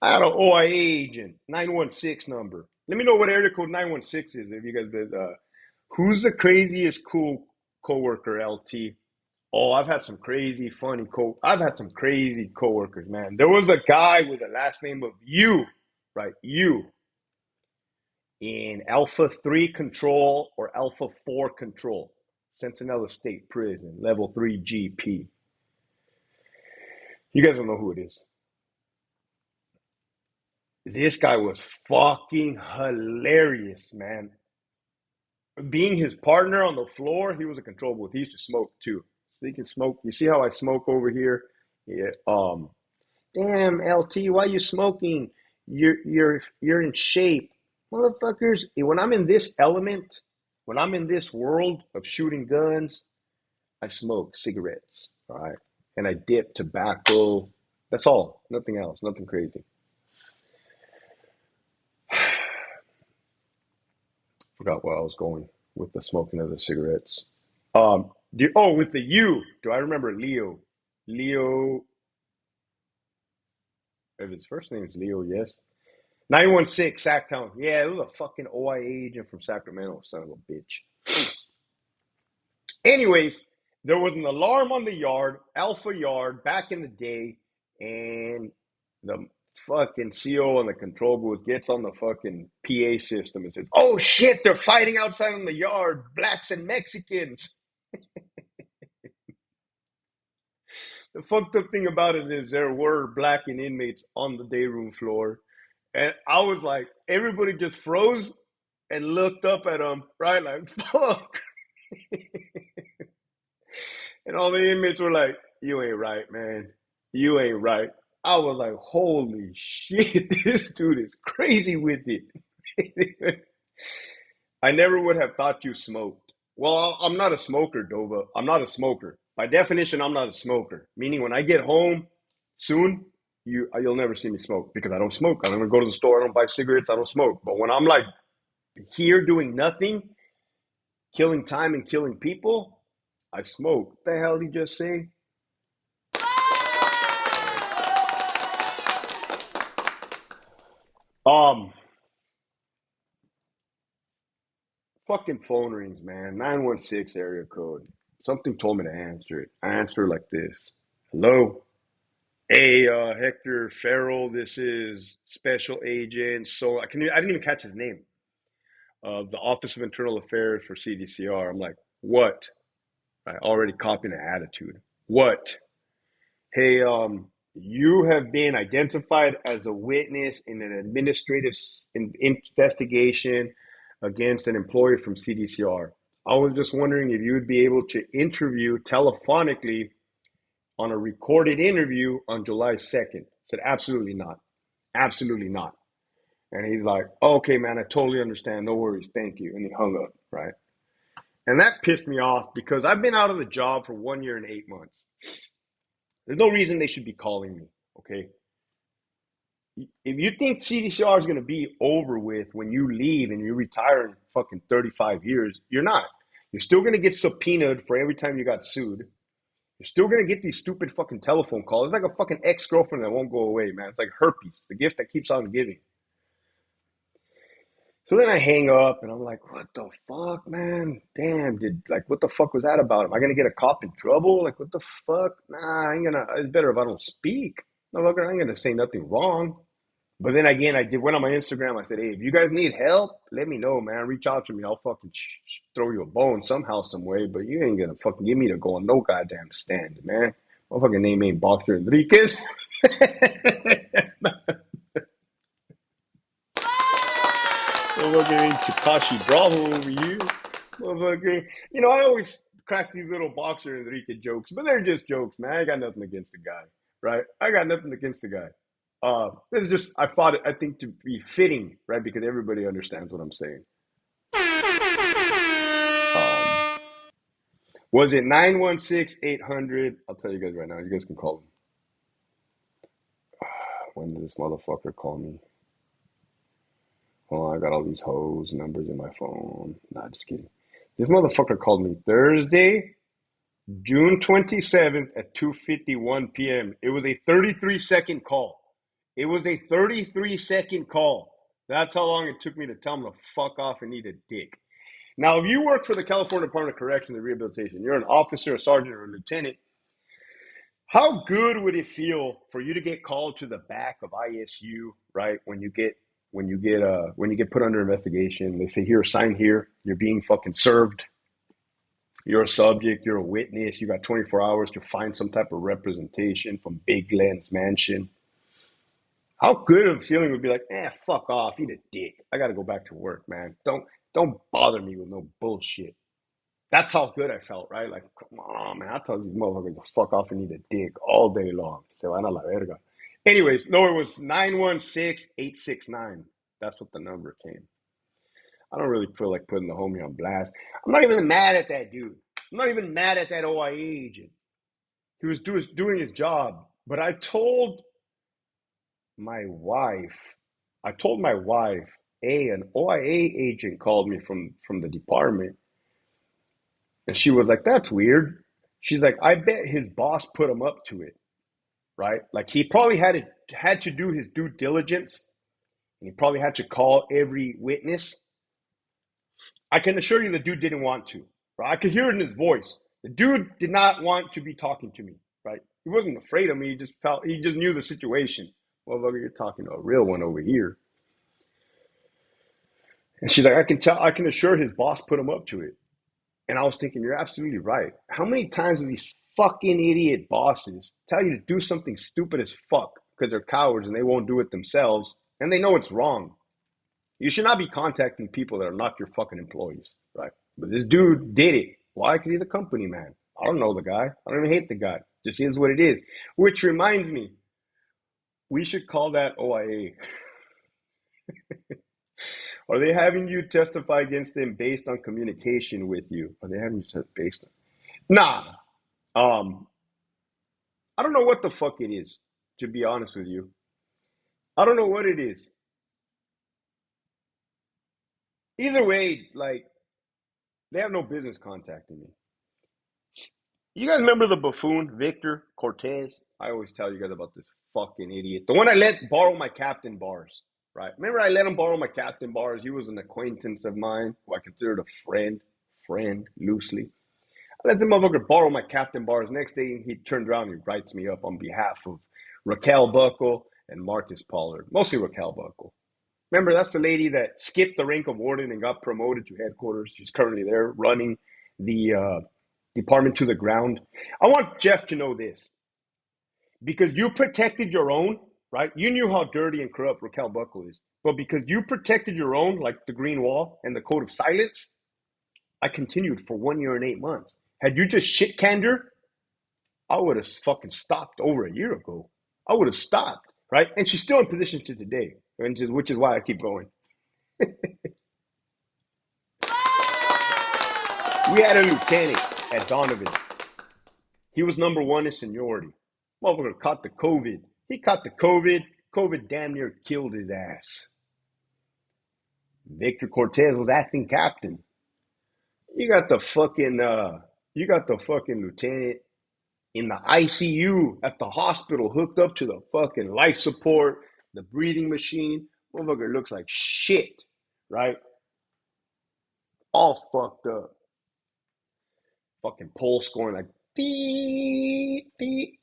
I had an OIA agent, 916 number. Let me know what area code 916 is if you guys did. Who's the craziest cool coworker, LT? Oh, I've had some crazy coworkers, man. There was a guy with the last name of U, right? U in Alpha 3 control or Alpha 4 control. Centinela State Prison, level 3 GP. You guys don't know who it is. This guy was fucking hilarious, man. Being his partner on the floor, he was a control booth. He used to smoke too. So he can smoke. You see how I smoke over here? Yeah. Damn, LT, why you smoking? You're in shape. Motherfuckers, when I'm in this element, when I'm in this world of shooting guns, I smoke cigarettes. All right. And I dip tobacco. That's all. Nothing else. Nothing crazy. Forgot where I was going with the smoking of the cigarettes. With the U. Do I remember Leo? Leo. If his first name is Leo, yes. 916 Sacktown. Yeah, it was a fucking OIA agent from Sacramento, son of a bitch. Anyways, There was an alarm on the yard, Alpha Yard, back in the day, and the fucking CO on the control booth gets on the fucking PA system and says, "Oh shit, they're fighting outside in the yard, blacks and Mexicans." The fucked up thing about it is there were black and inmates on the day room floor, and I was like, everybody just froze and looked up at them, right? Like, fuck. And all the inmates were like, "You ain't right, man. You ain't right." I was like, holy shit, this dude is crazy with it. I never would have thought you smoked. Well, I'm not a smoker, Dova. I'm not a smoker. By definition, I'm not a smoker. Meaning when I get home soon, you'll never see me smoke because I don't smoke. I don't go to the store. I don't buy cigarettes. I don't smoke. But when I'm like here doing nothing, killing time and killing people, I smoke. What the hell did he just say? Um, Fucking phone rings, man. 916 area code. Something told me to answer it. I answer like this. Hello? Hey, Hector Farrell, this is Special Agent. So I didn't even catch his name. Of the Office of Internal Affairs for CDCR. I'm like, what? I already copying an attitude. What? Hey, you have been identified as a witness in an administrative investigation against an employee from CDCR. I was just wondering if you would be able to interview telephonically on a recorded interview on July 2nd. I said, absolutely not. Absolutely not. And he's like, okay, man, I totally understand. No worries. Thank you. And he hung up, right? And that pissed me off because I've been out of the job for 1 year and 8 months. There's no reason they should be calling me, okay? If you think CDCR is going to be over with when you leave and you retire in fucking 35 years, you're not. You're still going to get subpoenaed for every time you got sued. You're still going to get these stupid fucking telephone calls. It's like a fucking ex-girlfriend that won't go away, man. It's like herpes, the gift that keeps on giving. So then I hang up and I'm like, what the fuck, man? Damn, what the fuck was that about? Am I going to get a cop in trouble? Like, what the fuck? Nah, I ain't gonna, it's better if I don't speak. No, look, I ain't going to say nothing wrong. But then again, went on my Instagram. I said, hey, if you guys need help, let me know, man. Reach out to me. I'll fucking throw you a bone somehow, some way. But you ain't gonna fucking give me to go on no goddamn stand, man. My fucking name ain't Boxer Enriquez. Motherfucker ain't Takashi Bravo over here. Motherfucker. You know, I always crack these little Boxer Enrique jokes, but they're just jokes, man. I got nothing against the guy, right? I got nothing against the guy. This is just I thought it, I think to be fitting, right? Because everybody understands what I'm saying. Um, was it 916-800? I'll tell you guys right now. You guys can call him. When did this motherfucker call me? Oh, I got all these hoes numbers in my phone. Nah, just kidding. This motherfucker called me Thursday, June 27th at 2:51 p.m. It was a 33-second call. It was a 33-second call. That's how long it took me to tell him to fuck off and eat a dick. Now, if you work for the California Department of Corrections and Rehabilitation, you're an officer, a sergeant, or a lieutenant, how good would it feel for you to get called to the back of ISU, right? When you get put under investigation, they say, here, sign here. You're being fucking served. You're a subject. You're a witness. You got 24 hours to find some type of representation from Big Glenn's mansion. How good of a feeling would be like, fuck off, eat a dick. I got to go back to work, man. Don't bother me with no bullshit. That's how good I felt, right? Like, come on, man. I tell these motherfuckers to fuck off and eat a dick all day long. Se van a la verga. Anyways, no, it was 916-869. That's what the number came. I don't really feel like putting the homie on blast. I'm not even mad at that dude. I'm not even mad at that OIA agent. He was doing his job. But my wife, I told my wife, hey, an OIA agent called me from the department. And she was like, that's weird. She's like, I bet his boss put him up to it, right? Like he probably had to do his due diligence and he probably had to call every witness. I can assure you the dude didn't want to, right? I could hear it in his voice. The dude did not want to be talking to me, right? He wasn't afraid of me. He just knew the situation. Well, look, you're talking to a real one over here. And she's like, I can assure his boss put him up to it. And I was thinking, you're absolutely right. How many times do these fucking idiot bosses tell you to do something stupid as fuck because they're cowards and they won't do it themselves and they know it's wrong? You should not be contacting people that are not your fucking employees, right? But this dude did it. Why? Because he's a company man. I don't know the guy. I don't even hate the guy. Just is what it is. Which reminds me, we should call that OIA. Are they having you testify against them based on communication with you? Are they having you based on? Nah. I don't know what the fuck it is, to be honest with you. I don't know what it is. Either way, like, they have no business contacting me. You guys remember the buffoon, Victor Cortez? I always tell you guys about this fucking idiot. The one I let borrow my captain bars, right? Remember I let him borrow my captain bars? He was an acquaintance of mine who I considered a friend, loosely. I let the motherfucker borrow my captain bars. Next day, he turns around and he writes me up on behalf of Raquel Buckle and Marcus Pollard. Mostly Raquel Buckle. Remember, that's the lady that skipped the rank of warden and got promoted to headquarters. She's currently there running the department to the ground. I want Jeff to know this. Because you protected your own, right? You knew how dirty and corrupt Raquel Buckle is. But because you protected your own, like the Green Wall and the Code of Silence, I continued for 1 year and 8 months. Had you just shit canned her, I would have fucking stopped over a year ago. I would have stopped, right? And she's still in position to today, which is why I keep going. We had a lieutenant at Donovan. He was number one in seniority. Motherfucker caught the COVID. He caught the COVID. COVID damn near killed his ass. Victor Cortez was acting captain. You got the fucking lieutenant in the ICU at the hospital hooked up to the fucking life support, the breathing machine. Motherfucker looks like shit, right? All fucked up. Fucking pulse scoring like beep, beep,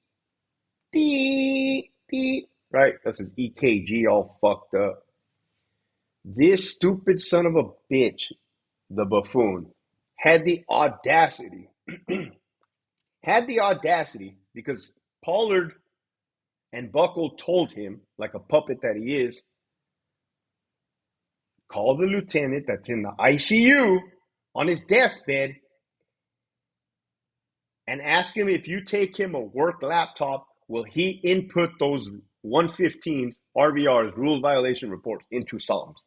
beep, beep. Right? That's his EKG all fucked up. This stupid son of a bitch, the buffoon, had the audacity, because Pollard and Buckle told him, like a puppet that he is, call the lieutenant that's in the ICU on his deathbed and ask him if you take him a work laptop, will he input those 115s, RVRs, rules violation reports into Psalms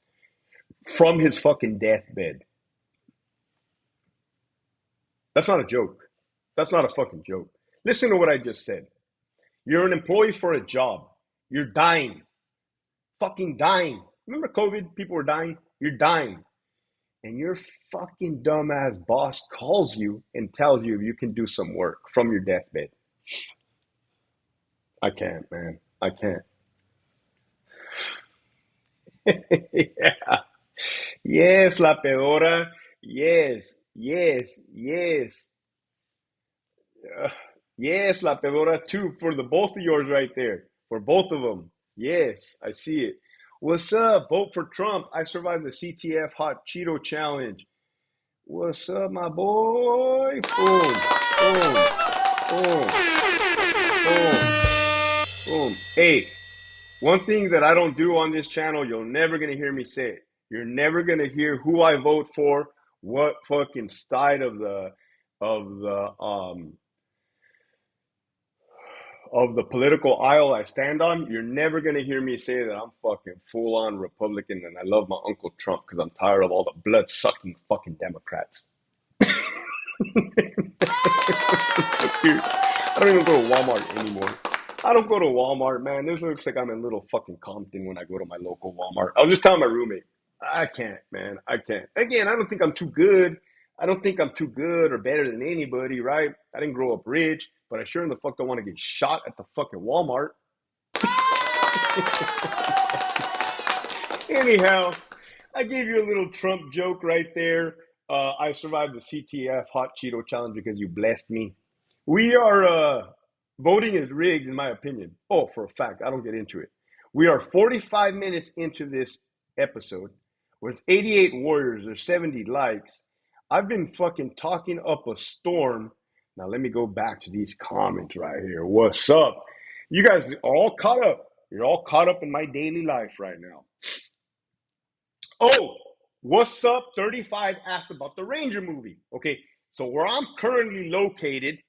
from his fucking deathbed. That's not a joke. That's not a fucking joke. Listen to what I just said. You're an employee for a job. You're dying. Fucking dying. Remember COVID? People were dying. You're dying. And your fucking dumbass boss calls you and tells you you can do some work from your deathbed. I can't, man. I can't. Yeah. Yes, La Pedora. Yes, yes, yes. Yes, La Pedora, too, for the both of yours right there. For both of them. Yes, I see it. What's up? Vote for Trump. I survived the CTF Hot Cheeto Challenge. What's up, my boy? Boom, boom, boom, boom, boom. Hey, one thing that I don't do on this channel, you're never going to hear me say it. You're never going to hear who I vote for, what fucking side of the of the political aisle I stand on. You're never going to hear me say that I'm fucking full on Republican and I love my Uncle Trump because I'm tired of all the blood sucking fucking Democrats. I don't even go to Walmart anymore. I don't go to Walmart, man. This looks like I'm in little fucking Compton when I go to my local Walmart. I was just telling my roommate, I can't, man. I can't. Again, I don't think I'm too good. I don't think I'm too good or better than anybody, right? I didn't grow up rich, but I sure in the fuck don't want to get shot at the fucking Walmart. Anyhow, I gave you a little Trump joke right there. I survived the CTF Hot Cheeto Challenge because you blessed me. We are voting is rigged, in my opinion. Oh, for a fact, I don't get into it. We are 45 minutes into this episode with 88 warriors. There's 70 likes. I've been fucking talking up a storm. Now let me go back to these comments right here. What's up? You guys are all caught up. You're all caught up in my daily life right now. Oh, what's up? 35 asked about the Ranger movie. Okay, so where I'm currently located,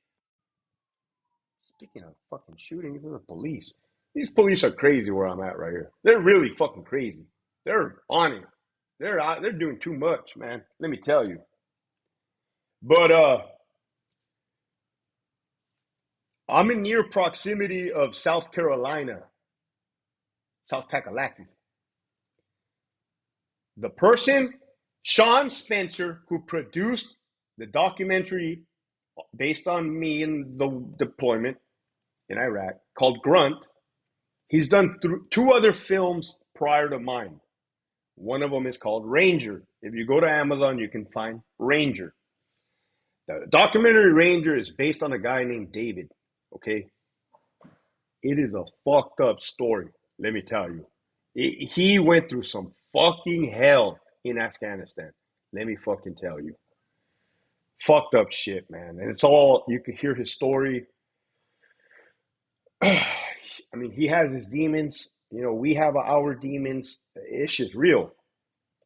speaking of fucking shootings and the police, these police are crazy where I'm at right here. They're really fucking crazy. They're on it. They're doing too much, man. Let me tell you. But I'm in near proximity of South Carolina, South Kakalaki. The person, Sean Spencer, who produced the documentary based on me and the deployment in Iraq called Grunt. He's done two other films prior to mine. One of them is called Ranger. If you go to Amazon, you can find Ranger. The documentary Ranger is based on a guy named David. Okay, it is a fucked up story. Let me tell you, he went through some fucking hell in Afghanistan. Let me fucking tell you, fucked up shit, man. And it's all you can hear his story. I mean, he has his demons. You know, we have our demons. It's just real.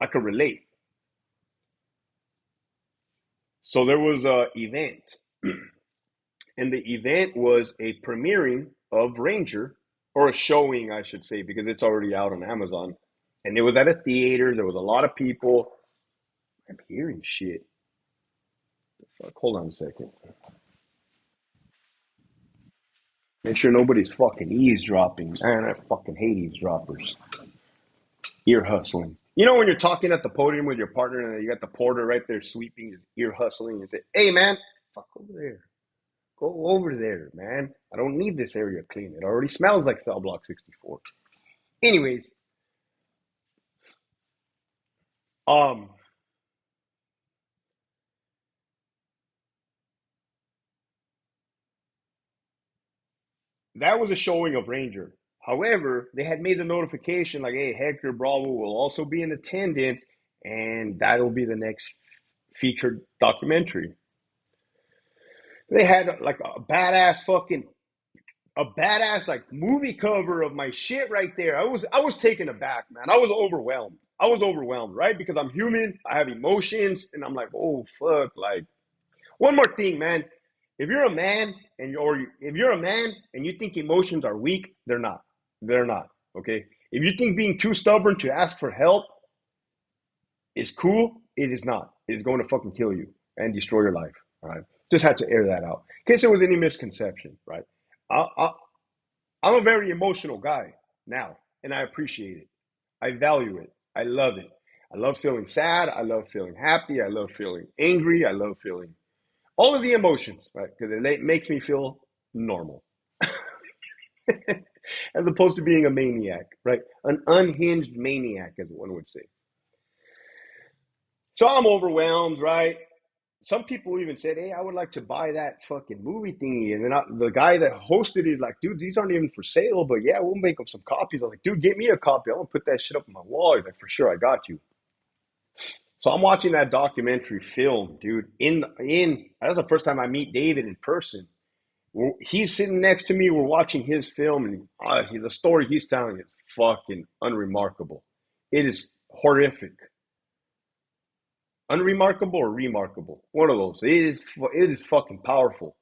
I could relate. So there was a event, and the event was a premiering of Ranger, or a showing, I should say, because it's already out on Amazon. And it was at a theater. There was a lot of people. I'm hearing shit. Fuck, hold on a second. Make sure nobody's fucking eavesdropping. Man, I fucking hate eavesdroppers. Ear hustling. You know when you're talking at the podium with your partner and you got the porter right there sweeping, his ear hustling, and say, "Hey man, fuck over there. Go over there, man. I don't need this area clean. It already smells like Cell Block 64." Anyways, um, that was a showing of Ranger. However, they had made the notification like, "Hey, Hector Bravo will also be in attendance, and that'll be the next featured documentary." They had like a badass like movie cover of my shit right there. I was taken aback, man. I was overwhelmed. I was overwhelmed, right? Because I'm human, I have emotions, and I'm like, oh fuck. Like, one more thing, man. If you're a man if you're a man and you think emotions are weak, they're not. They're not. Okay. If you think being too stubborn to ask for help is cool, it is not. It is going to fucking kill you and destroy your life. All right. Just had to air that out. In case there was any misconception, right? I, I, I'm a very emotional guy now, and I appreciate it. I value it. I love it. I love feeling sad. I love feeling happy. I love feeling angry. I love feeling all of the emotions, right? Because it makes me feel normal, as opposed to being a maniac, right? An unhinged maniac, as one would say. So I'm overwhelmed, right? Some people even said, "Hey, I would like to buy that fucking movie thingy." And then the guy that hosted it is like, "Dude, these aren't even for sale, but yeah, we'll make up some copies." I was like, "Dude, get me a copy. I'm gonna put that shit up on my wall." He's like, "For sure, I got you." So I'm watching that documentary film, dude. That's the first time I meet David in person. He's sitting next to me. We're watching his film, and the story he's telling is fucking unremarkable. It is horrific. Unremarkable or remarkable? One of those. It is fucking powerful.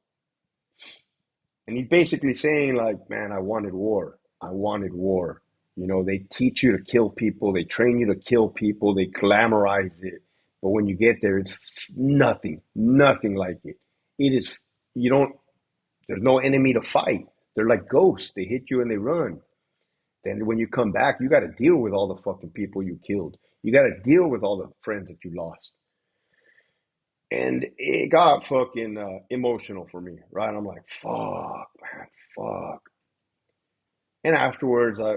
And he's basically saying, like, man, I wanted war. I wanted war. You know, they teach you to kill people, they train you to kill people, they glamorize it. But when you get there, it's nothing, nothing like it. It is, you don't, there's no enemy to fight. They're like ghosts. They hit you and they run. Then when you come back, you got to deal with all the fucking people you killed. You got to deal with all the friends that you lost. And it got fucking emotional for me, right? I'm like, fuck, man, fuck. And afterwards, I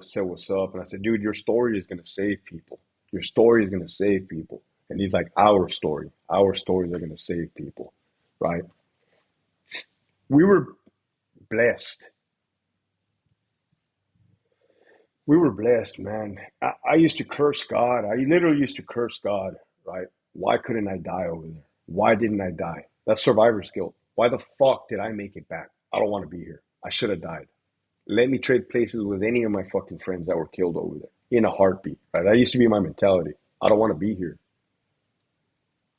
said, what's up? And I said, dude, your story is going to save people. Your story is going to save people. And he's like, our story. Our stories are going to save people, right? We were blessed. We were blessed, man. I used to curse God. I literally used to curse God, right? Why couldn't I die over there? Why didn't I die? That's survivor's guilt. Why the fuck did I make it back? I don't want to be here. I should have died. Let me trade places with any of my fucking friends that were killed over there in a heartbeat, right? That used to be my mentality. I don't want to be here.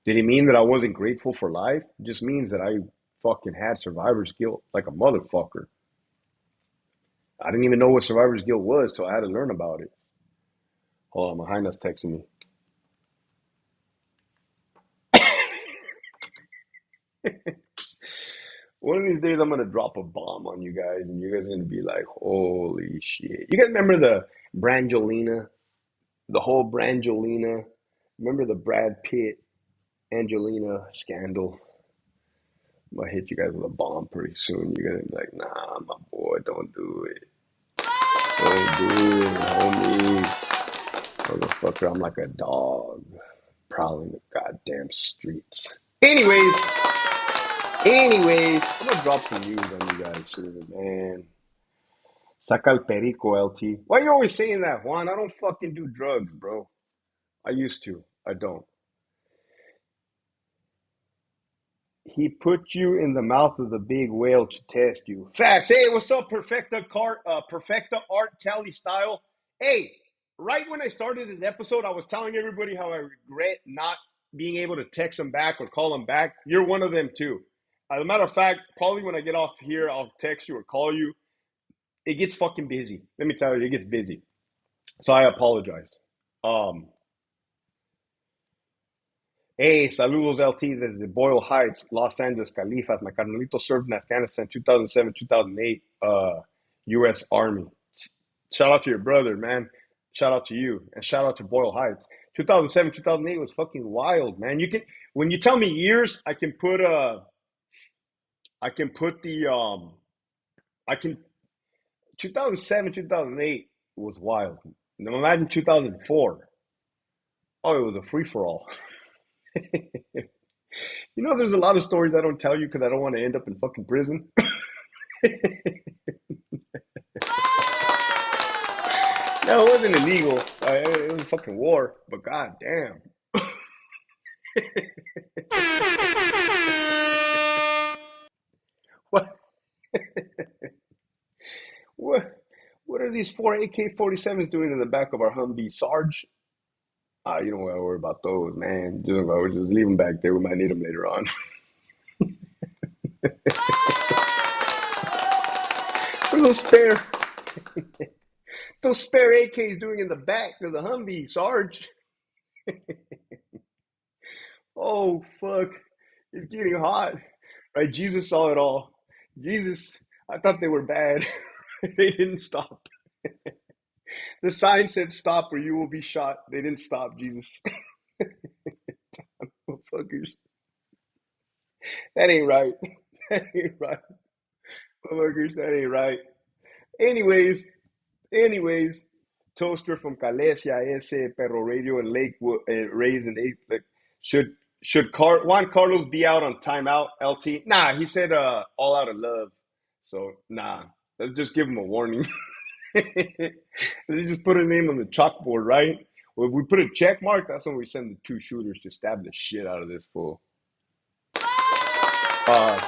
Did it mean that I wasn't grateful for life? It just means that I fucking had survivor's guilt like a motherfucker. I didn't even know what survivor's guilt was till I had to learn about it. Hold on, my highness texting me. One of these days, I'm gonna drop a bomb on you guys, and you guys are gonna be like, "Holy shit!" You guys remember the Brangelina, the whole Brangelina? Remember the Brad Pitt Angelina scandal? I'm gonna hit you guys with a bomb pretty soon. You're gonna be like, "Nah, my boy, don't do it. Don't do it, homie. Motherfucker, I'm like a dog prowling the goddamn streets." Anyways, I'm gonna drop some news on you guys soon, man. Saca el perico, LT. Why you always saying that, Juan? I don't fucking do drugs, bro. I used to. I don't. He put you in the mouth of the big whale to test you. Facts. Hey, what's up, Perfecta Art Cali style? Hey, right when I started this episode, I was telling everybody how I regret not being able to text them back or call them back. You're one of them too. As a matter of fact, probably when I get off here, I'll text you or call you. It gets fucking busy. Let me tell you, it gets busy. So I apologize. Um, Hey, saludos LT desde Boyle Heights, Los Angeles, Califas. My carnalito served in Afghanistan 2007, 2008, U.S. Army. Shout out to your brother, man. Shout out to you. And shout out to Boyle Heights. 2007, 2008 was fucking wild, man. You can, when you tell me years, I can put I can, 2007, 2008 was wild. Now imagine 2004. Oh, it was a free for all. You know, there's a lot of stories I don't tell you because I don't want to end up in fucking prison. No, it wasn't illegal. It was fucking war. But god damn. What what what are these four AK-47s doing in the back of our Humvee, Sarge? Ah, you don't want to worry about those, man. Just leave them back there. We might need them later on. What are those spare AKs doing in the back of the Humvee, Sarge? Oh fuck. It's getting hot. Right? Jesus saw it all. Jesus, I thought they were bad. They didn't stop. The sign said stop or you will be shot. They didn't stop, Jesus. Motherfuckers. That ain't right. That ain't right. Motherfuckers, that ain't right. Anyways, anyways, Toaster from Calesia, ese perro radio in Lakewood, raised in eighth. Like, should Juan Carlos be out on timeout? LT? Nah, he said all out of love. So nah, let's just give him a warning. Let's just put a name on the chalkboard, right? Well, if we put a check mark, that's when we send the two shooters to stab the shit out of this fool. Uh,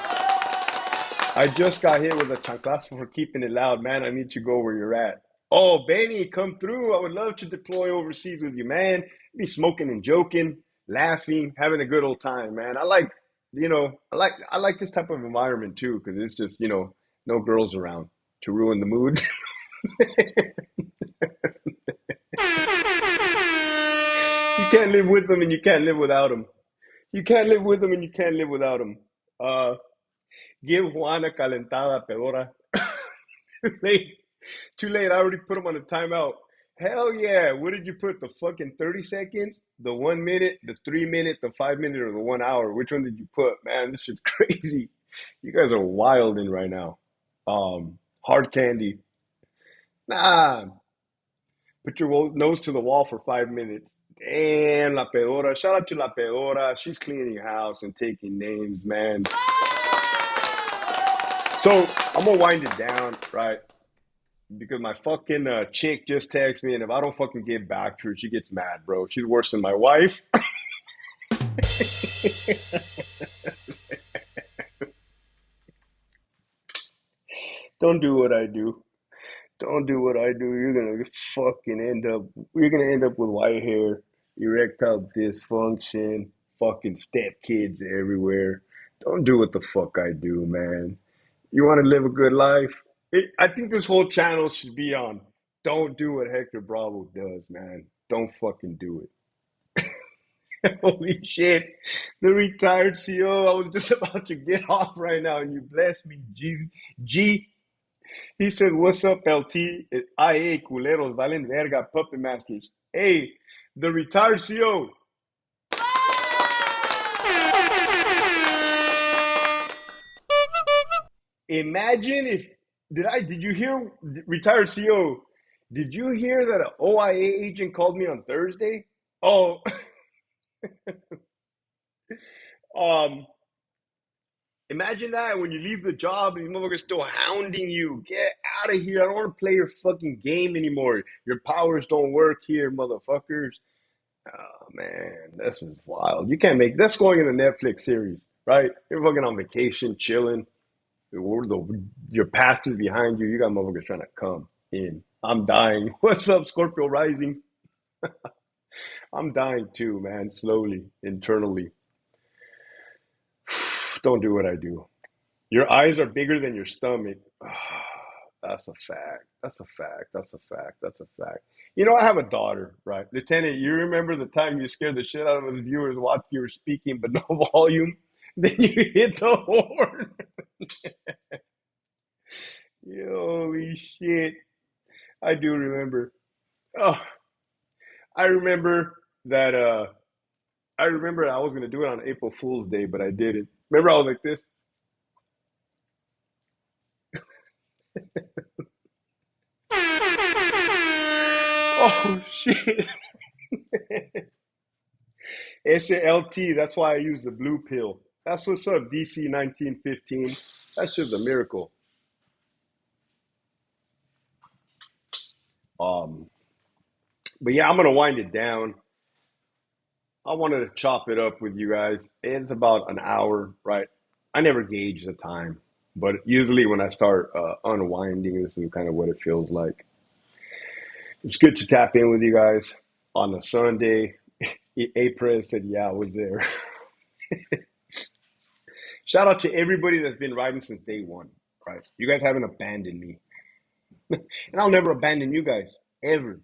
I just got hit with a chanclazo for keeping it loud, man. I need to go where you're at. Oh, Benny, come through. I would love to deploy overseas with you, man. Be smoking and joking, laughing, having a good old time, man. I like this type of environment too, because it's just, no girls around to ruin the mood. You can't live with them and you can't live without them. You can't live with them and you can't live without them. Uh, give Juana calentada pedora. Too late. Too late. I already put him on a timeout. Hell yeah. What did you put? The fucking 30 seconds? The 1 minute? The 3 minute? The 5 minute? Or the 1 hour? Which one did you put? Man, this shit's crazy. You guys are wilding right now. Hard candy. Nah. Put your nose to the wall for 5 minutes. Damn, La Pedora. Shout out to La Pedora. She's cleaning house and taking names, man. So I'm gonna wind it down, right? Because my fucking chick just texted me, and if I don't fucking get back to her, she gets mad, bro. She's worse than my wife. Don't do what I do. Don't do what I do. You're gonna end up with white hair, erectile dysfunction, fucking stepkids everywhere. Don't do what the fuck I do, man. You want to live a good life? I think this whole channel should be on. Don't do what Hector Bravo does, man. Don't fucking do it. Holy shit. The retired CEO. I was just about to get off right now and you blessed me. G. He said, "What's up, LT? IA, culeros, valen verga, puppet masters." Hey, the retired CEO. Imagine if did you hear retired CEO? Did you hear that an OIA agent called me on Thursday? Oh, um, imagine that when you leave the job and these motherfuckers still hounding you. Get out of here. I don't want to play your fucking game anymore. Your powers don't work here, motherfuckers. Oh man, this is wild. You can't make that's going in the Netflix series, right? You're fucking on vacation, chilling. Your past is behind you. You got motherfuckers trying to come in. I'm dying. What's up, Scorpio Rising? I'm dying too, man. Slowly, internally. Don't do what I do. Your eyes are bigger than your stomach. That's a fact. That's a fact. That's a fact. That's a fact. You know, I have a daughter, right? Lieutenant, you remember the time you scared the shit out of us viewers while you were speaking, but no volume? Then you hit the horn. Holy shit. I do remember. Oh, I remember that I remember I was gonna do it on April Fool's Day, but I didn't. Remember I was like this? Oh shit. SLT, that's why I use the blue pill. That's what's up, DC 1915. That's just a miracle. Um, but yeah, I'm gonna wind it down. I wanted to chop it up with you guys. It's about an hour, right? I never gauge the time, but usually when I start unwinding, this is kind of what it feels like. It's good to tap in with you guys on a Sunday. April said, "Yeah, I was there." Shout out to everybody that's been riding since day one. Right? You guys haven't abandoned me, and I'll never abandon you guys ever,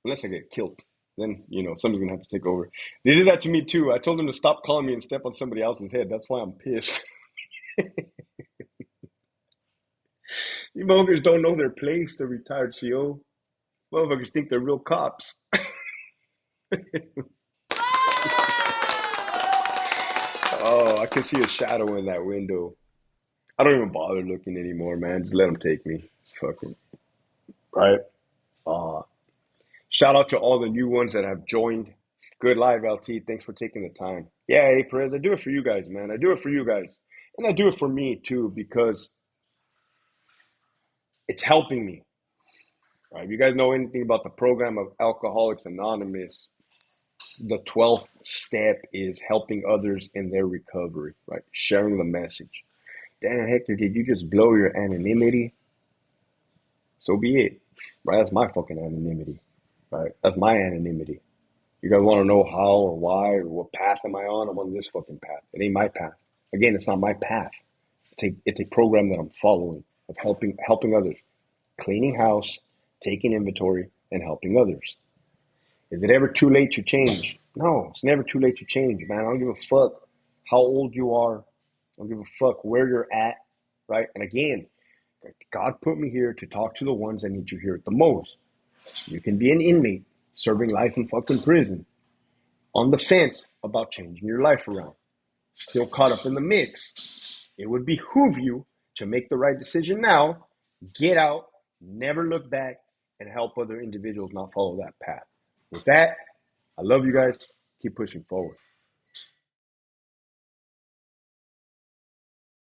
unless I get killed. Then somebody's gonna have to take over. They did that to me too. I told them to stop calling me and step on somebody else's head. That's why I'm pissed. You motherfuckers don't know their place. The retired CO. Motherfuckers think they're real cops. Oh, I can see a shadow in that window. I don't even bother looking anymore, man. Just let them take me. Fucking right. Uh, Shout out to all the new ones that have joined. Good live, LT. Thanks for taking the time. Yeah, hey, Perez, I do it for you guys, man. I do it for you guys. And I do it for me, too, because it's helping me. Right? If you guys know anything about the program of Alcoholics Anonymous, the 12th step is helping others in their recovery, right? Sharing the message. Damn, Hector, did you just blow your anonymity? So be it. Right? That's my fucking anonymity. Right? That's my anonymity. You guys want to know how or why or what path am I on? I'm on this fucking path. It ain't my path. Again, it's not my path. It's a program that I'm following of helping others, cleaning house, taking inventory, and helping others. Is it ever too late to change? No, it's never too late to change, man. I don't give a fuck how old you are. I don't give a fuck where you're at, right? And again, God put me here to talk to the ones that need to hear it the most. You can be an inmate serving life in fucking prison, on the fence about changing your life around, still caught up in the mix. It would behoove you to make the right decision now, get out, never look back, and help other individuals not follow that path. With that, I love you guys. Keep pushing forward.